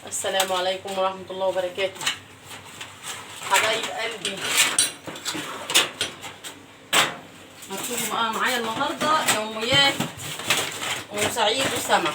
السلام عليكم ورحمة الله وبركاته. حبايب قلبي، هتشوفوا بقى معايا النهارده يوميات ام سعيد وسما.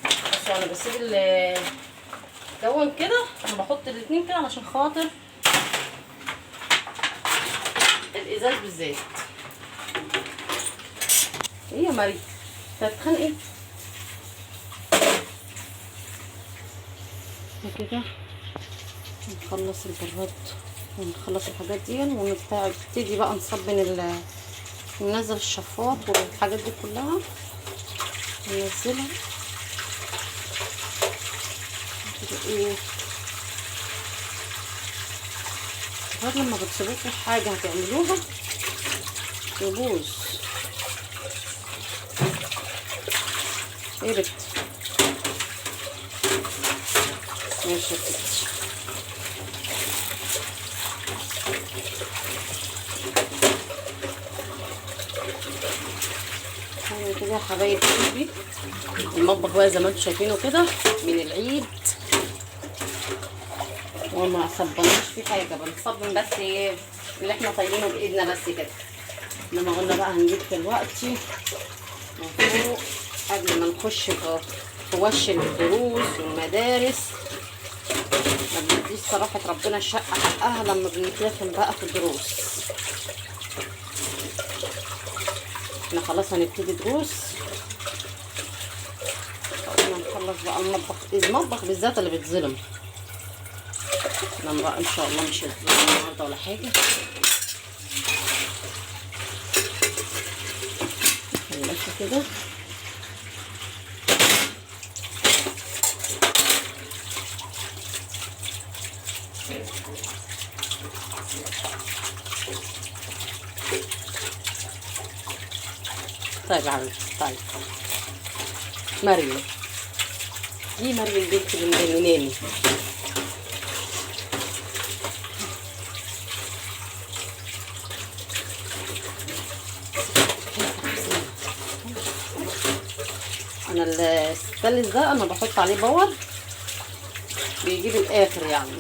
بصوا انا بسيب الجون كده، انا بحط الاتنين كده علشان خاطر الازاز بالذات. ايه يا مريم انت هتتخانقي كده؟ نخلص البراد ونخلص الحاجات دي ونبتدي بقى نصبن ننزل الشفاط والحاجات دي كلها ننزلها كده. ايه غير لما بتسيبوه في حاجه هتعملوها يبوظ. ايه بت ماشي يا ستي. كده يا حبايب قلبي، المطبخ بقى زي ما انتم شايفينه كده من العيد، وما صبناش فيه حاجه، بنصبن بس اللي احنا طايلينه بايدنا بس كده. لما قلنا بقى هنجيب دلوقتي وفوق قبل ما نخش في وش الدروس والمدارس. ما بنديش صراحه ربنا الشقه حقها لما بنتلخم بقى في الدروس. احنا خلاص هنبتدي دروس، فقلنا نخلص بقى المطبخ بالذات اللي بيتظلم. احنا بقى ان شاء الله مش هيتظلم النهارده ولا حاجه. خلصت كده طيب يا حبيبتي. طيب مريم، دي مريم البنت اللي مجنناني. انا الستانلس ده انا بحط عليه باور بيجيب الاخر يعني.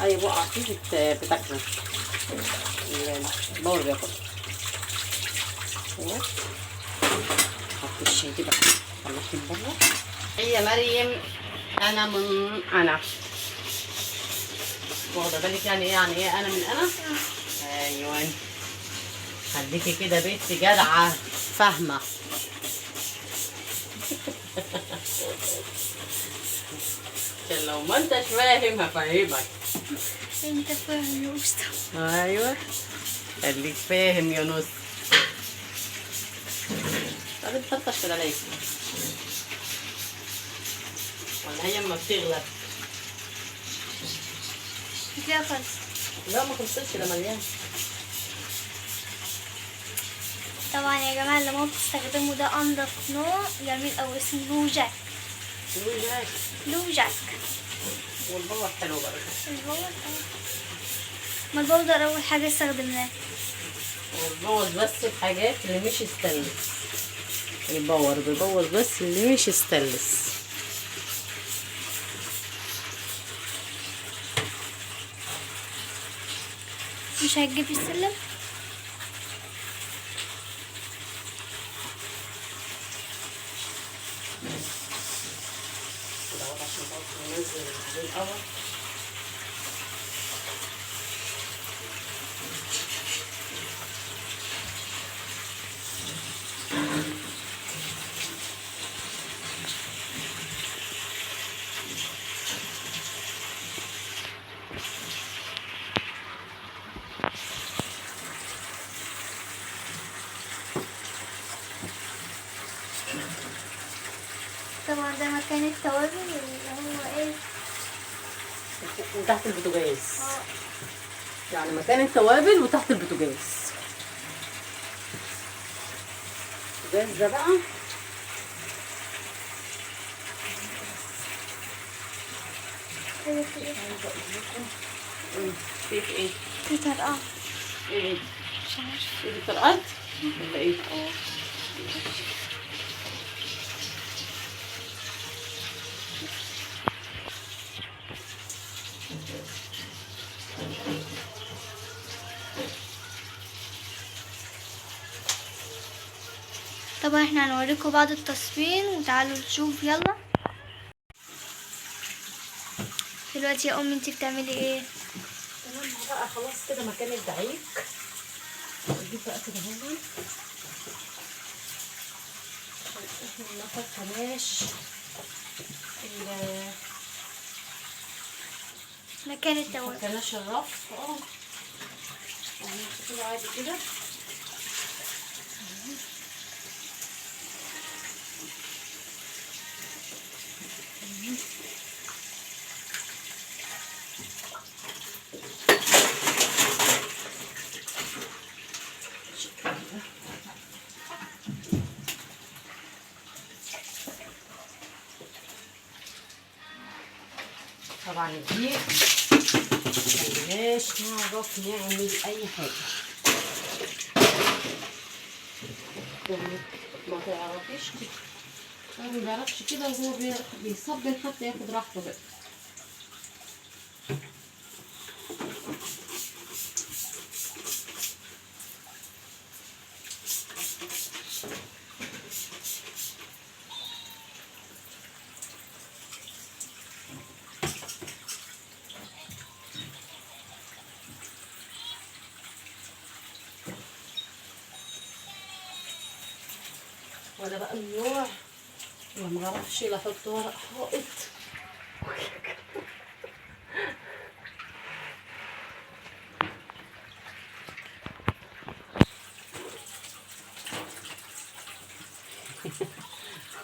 اي بقعه فيه بتاكله الباور بياكل. حط الشاي دي بقى طلعت من بره. هي مريم انا من انا، واخده بالك يعني ايه انا من انا. ايوه خليكي كده بنت جدعه فاهمه. عشان لو ما انتش فاهم هفهمك. انت فاهم يا استاذ. ايوه خليك فاهم يا نص. طب انت تطفش كده ليه؟ ولا هي اما بتغلب؟ كده خلص. لا ما خلصتش، ده مليان. طبعا يا جماعه اللي ما بتستخدموا ده انضف نوع جميل اوي اسمه لو جاك. لو جاك والباور حلو برضه. ما البودر اول حاجه استخدمناه. بيبوظ بس الحاجات اللي مش ستانلس. الباور بيبوظ بس اللي مش ستانلس. مش هتجيب السلم؟ عشان ننزل الاول. طبعا ده مكان التوابل اللي هو ايه وتحت البوتاجاز. يعني مكان التوابل وتحت البوتاجاز. البوتاجاز ده بقى فيك ايه؟ في طرقعة. ايه مش عارفة. ايه الطرقات؟ ولا ايه؟ طبعا احنا هنوريكم بعض التصفين وتعالوا نشوف يلا. دلوقتي يا امي انتي بتعملي ايه؟ تمام بقى خلاص كده مكان الدعيك. نجيب بقى كده هون عشان احنا ما نفكناش مكان التوابل. مفكناش الرف. يعني كده عادي كده. طبعا دي ملناش نعرف نعمل اي حاجه. ما تعرفيش كده، ما بيعرفش كده وهو بيصبر حتى ياخد راحته بقى. وانا بقى من النوع اللي ما اعرفش لا احط ورق حائط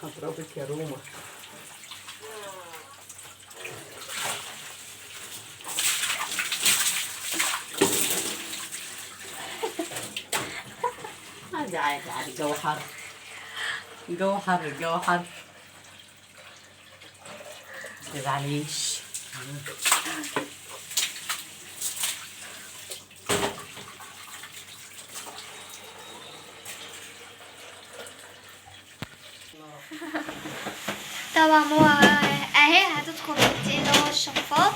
هضربك يا روما. عادي عادي عادي، الجو حر الجو حر الجو حر، متزعليش. طبعا هو اهي هتدخل دي اللي هو الشفاط.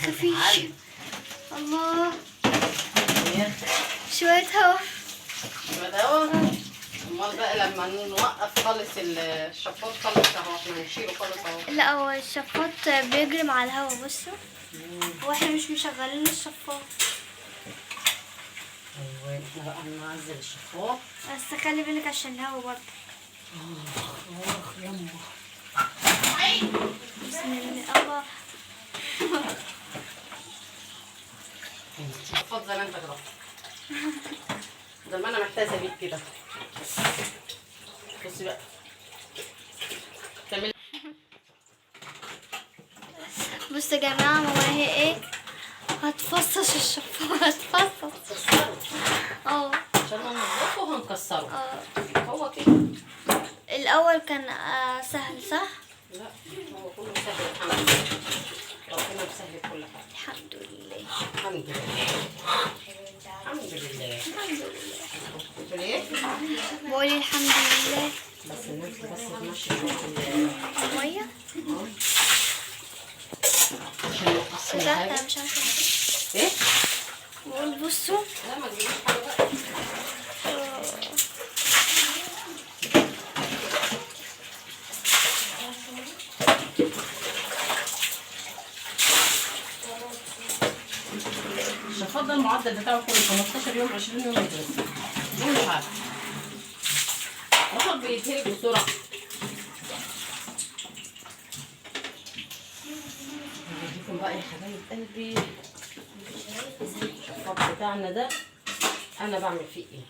خفيش الله، شوية هوا. امال بقى لما نوقف خالص الشفاط خالص اهو، احنا هنشيله خالص اهو. لا هو الشفاط بيجري مع الهوا، بصوا هو احنا مش مشغلين الشفاط. ايوه احنا بقى هننزل الشفاط، بس خلي بالك عشان الهوا برضه. يما بسم الله. الشفاط زي ما انت كده، زي ما انا محتاجه بيك كده. بصي بقى كملي. بصوا يا جماعه ماما هي ايه، هتفصص الشفاط. هتفصص عشان هننضفه وهنكسره. هو كده الاول كان سهل صح؟ لا هو كله سهل الحمد لله، ربنا مسهل كل حاجه. الحمد لله الحمد لله الحمد لله الحمد لله. بتقول ايه؟ بقولي الحمد لله. بس الناس بس تمشي شويه الميه عشان نقص لا حاجه. انا مش عارفه ايه؟ بقول بصوا لا ما تجيبيش حاجه بقى. الشفاط ده المعدل بتاعه كله 15 يوم 20 يوم يتغسل. ده مش عارف الشفاط بيتهري بسرعه. هوريكم بقى يا حبايب قلبي الشفاط بتاعنا ده انا بعمل فيه ايه.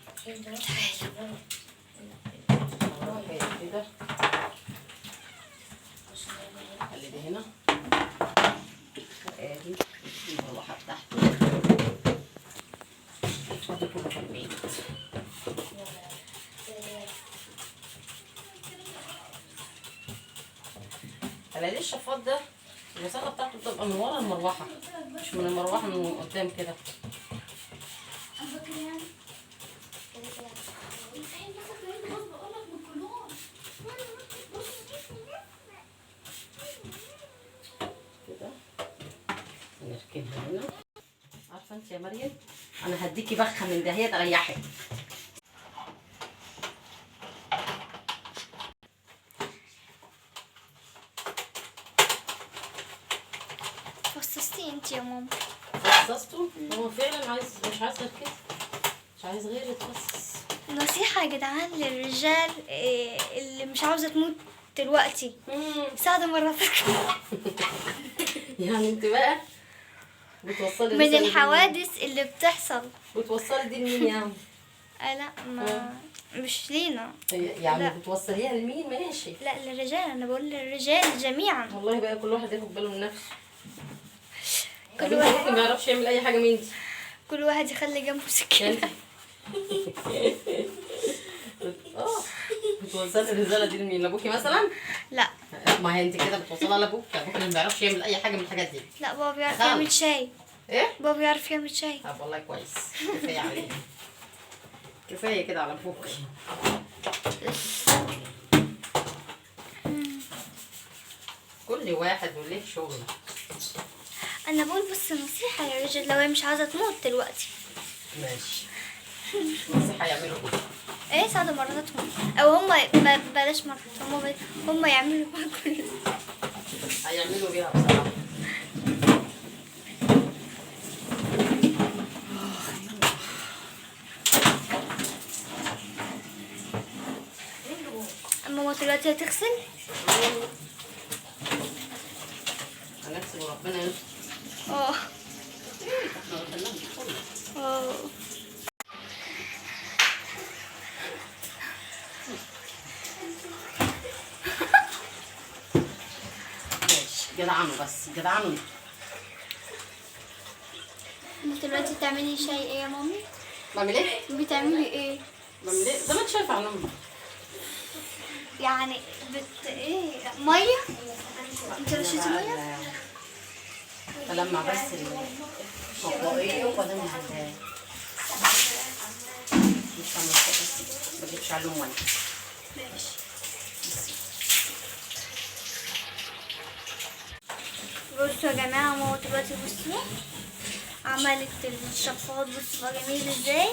كده خلي هنا ادي المروحه بتاعته. ادي كله في البيت. هلاقي الشفاط ده الوساخه بتاعته بتبقى من ورا المروحه، مش من المروحه من قدام كده. كده نركنها هنا. عارفه انت يا مريم، انا هديكي بخه من دهية تريحك. فصصتي انت يا ماما. فصصته؟ هو فعلا عايز، مش عايز غير كده، مش عايز غير يتفصص. نصيحة يا جدعان للرجال اللي مش عاوزة تموت دلوقتي، ساعدوا مراتك. يعني انت بقى بتوصلي من رسالة الحوادث اللي بتحصل. بتوصلي دي لمين يعني؟ لا ما مش لينا. يعني لا. بتوصليها لمين؟ ماشي. لا للرجال، انا بقول للرجال جميعا. والله بقى كل واحد ياخد باله من نفسه. كل كل واحد واحد ما يعرفش يعمل اي حاجه من دي. كل واحد يخلي جنبه سكينة. اه بتوصلي الرساله دي لمين؟ لابوكي مثلا؟ لا. ما هي انت كده بتوصلها لابوك، ابوك ما بيعرفش يعمل اي حاجه من الحاجات دي. لا بابا بيعرف خالص. يعمل شاي. ايه؟ بابا بيعرف يعمل شاي. طب والله كويس، كفايه عليه، كفايه كده على ابوك. كل واحد وليه شغله. انا بقول بس نصيحة للرجال لو هي مش عاوزة تموت دلوقتي. ماشي. نصيحه يعملوا كده. ايه ساعدوا مراتهم، او هم بلاش مراتهم، هم يعملوا كل. هيعملوا بيها بصراحه. اما ماما دلوقتي هتغسل. هنغسل وربنا يستر. اه. احنا غسلناها كله. اه. ماشي جدعانوا، بس جدعانوا. انت دلوقتي بتعملي شاي ايه يا مامي؟ بعمل ايه؟ بتعملي ايه؟ بعمل ايه؟ زي ما انت شايفه على امي. يعني ايه، ميه؟ انت رشيتي ميه؟ بلمع بس المطبقية وبعدين مش بس ما بجيبش عليهم ميه. ماشي. بصوا يا جماعة، ماما دلوقتي بصوا عملت الشفاط، بصوا بقى جميل ازاي،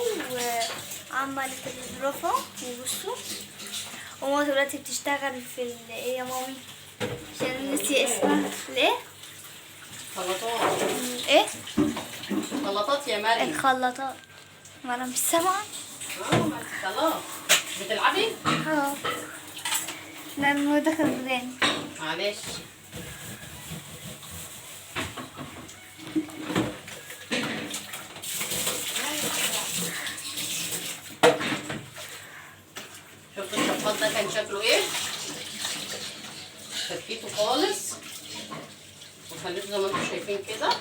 وعملت الرفة، وبصوا وماما دلوقتي بتشتغل في ايه يا مامي؟ عشان نسي اسمها الايه؟ خلاطات. ايه؟ خلاطات يا مريم. الخلاطات. ما انا مش سامعة. ما انت خلاص بتلعبي؟ اه. لا الموضوع دخل وداني. معلش. شفتوا الشفاط ده كان شكله ايه؟ فكيته خالص وخليته زي ما انتم شايفين كده.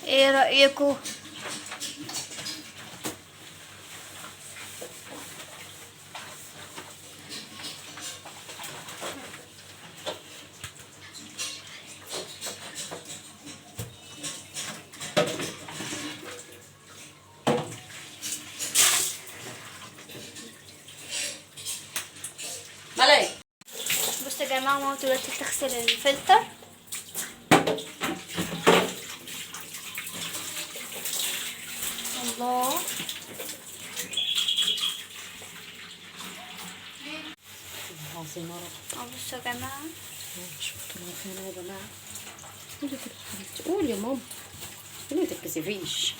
ايه رأيكم؟ ملاك. بصوا يا جماعة، ماما دلوقتي بتغسل الفلتر. الله. عظيم يا رب. بصوا يا جماعة، شفتوا الوفانة يا جماعة؟ قولي كده يا حبيبتي، قولي يا ماما، قولي ما تتكسفيش.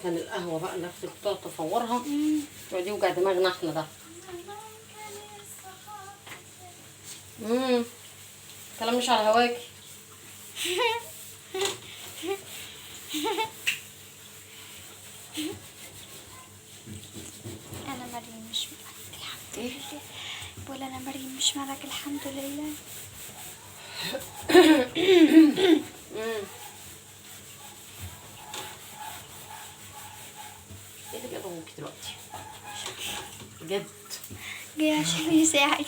كان القهوة بقى اللي اختي بتقعد تصورها تقعد يوجع دماغنا احنا ده. كلام مش على هواكي. انا مريم مش مالك الحمد لله. بقول انا مريم مش مالك الحمد لله. دلوقتي بجد. جاي عشان يساعد.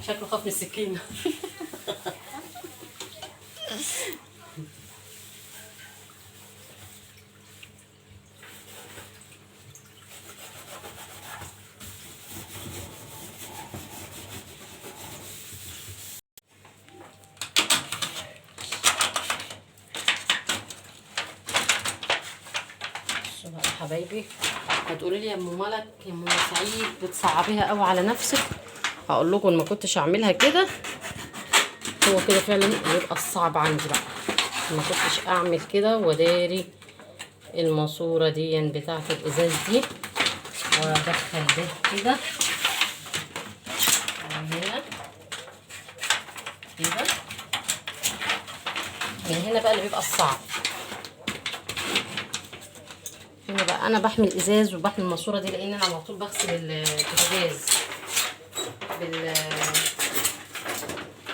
شكله خاف من السكينة. بصوا بقى يا حبايبي، هتقولي لي يا ام ملك يا ام سعيد بتصعبيها قوي على نفسك. هقول لكم ما كنتش اعملها كده، هو كده فعلا بيبقى الصعب عندي بقى. ما كنتش اعمل كده وداري الماسوره دي بتاعه الازاز دي، وادخل ده كده هنا كده. من هنا بقى اللي بيبقى الصعب. هنا بقى انا بحمي الازاز وبحمي الماسوره دي، لان انا على طول بغسل البوتاجاز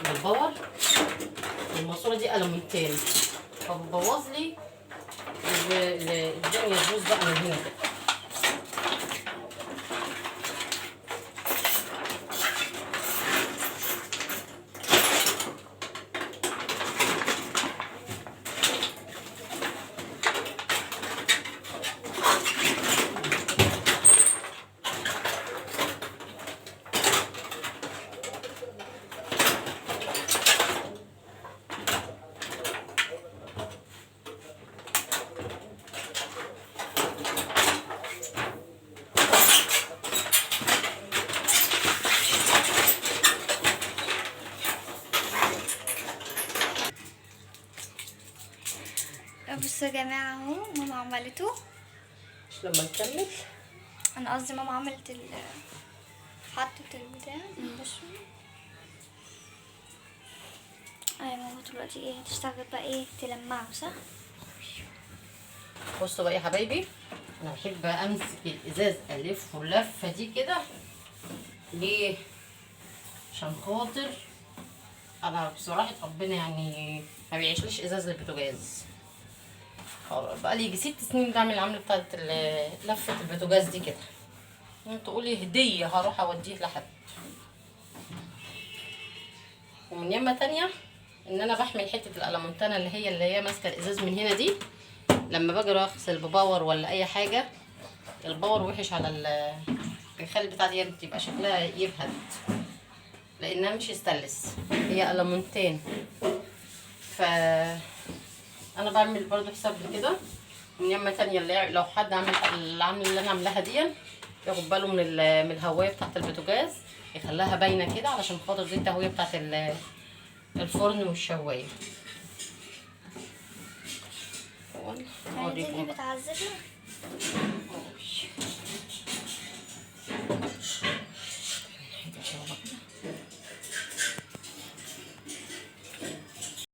بالباور. الماسوره دي ألمونتين، فبتبوظ لي الدنيا تبوظ بقى من هنا كده. بصوا يا جماعة اهو ماما عملته. مش لما نكمل انا قصدي ماما عملت حطت البتاع. بصوا ايوه ماما دلوقتي ايه هتشتغل بقى ايه تلمعه صح. بصوا بقى يا حبايبي، انا بحب امسك الازاز الفه اللفه دي كده. ليه؟ عشان خاطر انا بصراحه ربنا يعني ما بيعيشليش ازاز البوتاجاز. بقى لي يجي 6 سنين بعمل العمله بتاعت لفه البوتاجاز دي كده. تقولي هديه هروح اوديه لحد. ومن يمه تانية ان انا بحمل حته الالمونتانه اللي هي ماسكه الازاز من هنا دي. لما باجي اغسل بباور ولا اي حاجه، الباور وحش على بيخلي البتاعه دي تبقى شكلها يبهت، لانها مش استانلس، هي ألمونتين. ف انا بعمل برضو حساب كده. من يمه تانية اللي لو حد عامل العمل اللي انا عاملاها دي، ياخد باله من الهوايه بتاعه البوتاجاز، يخليها باينه كده، علشان خاطر دي التهويه بتاعه الفرن والشوايه. دي اللي بتعذبنا.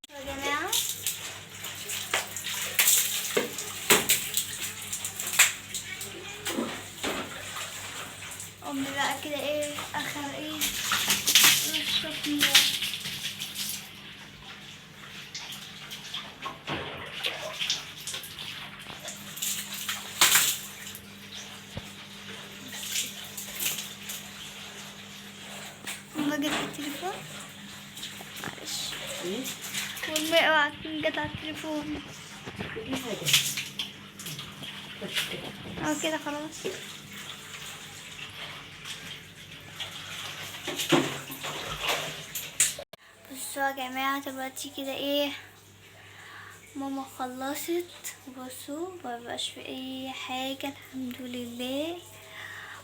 يا جماعة امي بقى كده ايه اخر ايه ماما جت التليفون معلش والماء جت على التليفون. كده خلاص. بصوا يا جماعة دلوقتي كده ايه ماما خلصت. بصوا مبقاش في اي حاجة الحمد لله.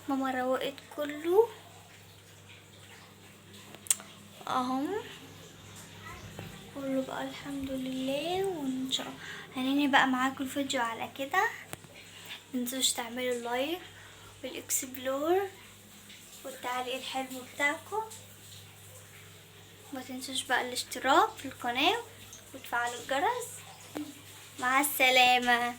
ماما روقت كله اهو كله بقى الحمد لله. وان شاء الله هننهي بقى معاكم الفيديو على كده. متنسوش تعملوا لايك والاكسبلور والتعليق الحلو بتاعكم. ما تنسوش بقى الاشتراك في القناة وتفعلوا الجرس. مع السلامة.